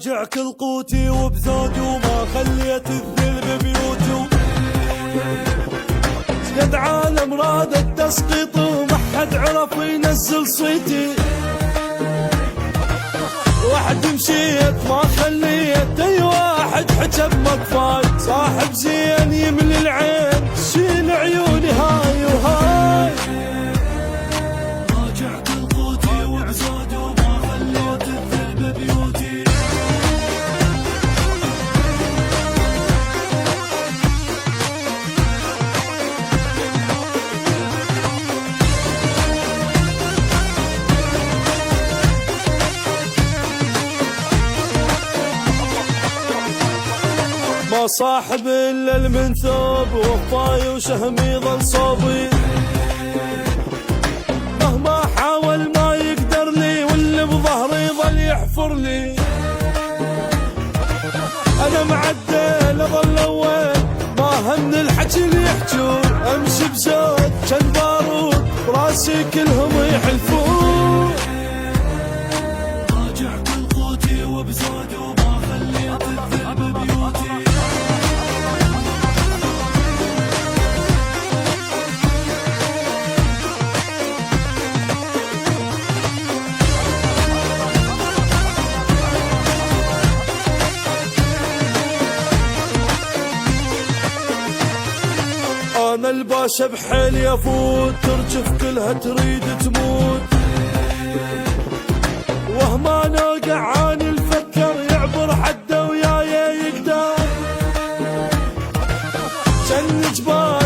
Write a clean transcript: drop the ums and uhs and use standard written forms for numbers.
راجع كل قوتي وبزودي وما خليت الذل ببيوتي. قد عالم راد التسقيط وما حد عرف ينزل صيتي. وحد مشيت ما خليت اي واحد حجب مقفاي. صاحب زين يملي العين شيل عيوني هاي وهاي. راجع كل قوتي وبزودي وما خليت الذل ببيوتي. ما صاحب الا المنثوب وفاي وشهمي ظل صوبي. مهما حاول ما يقدر لي واللي بظهري ظل يحفر لي. انا معدل اظل اول ما هم الحكي اللي يحجون. امشي بزود كان بارود براسي كلهم يحلفون. راجع كل قوتي وبزودي وما خليت الذل ببيوتي. أنا الباشا بحيل يفوت ترجف كلها تريد تموت. وهما نوقع عاني الفكر يعبر حده وياي يقدر. جن جبال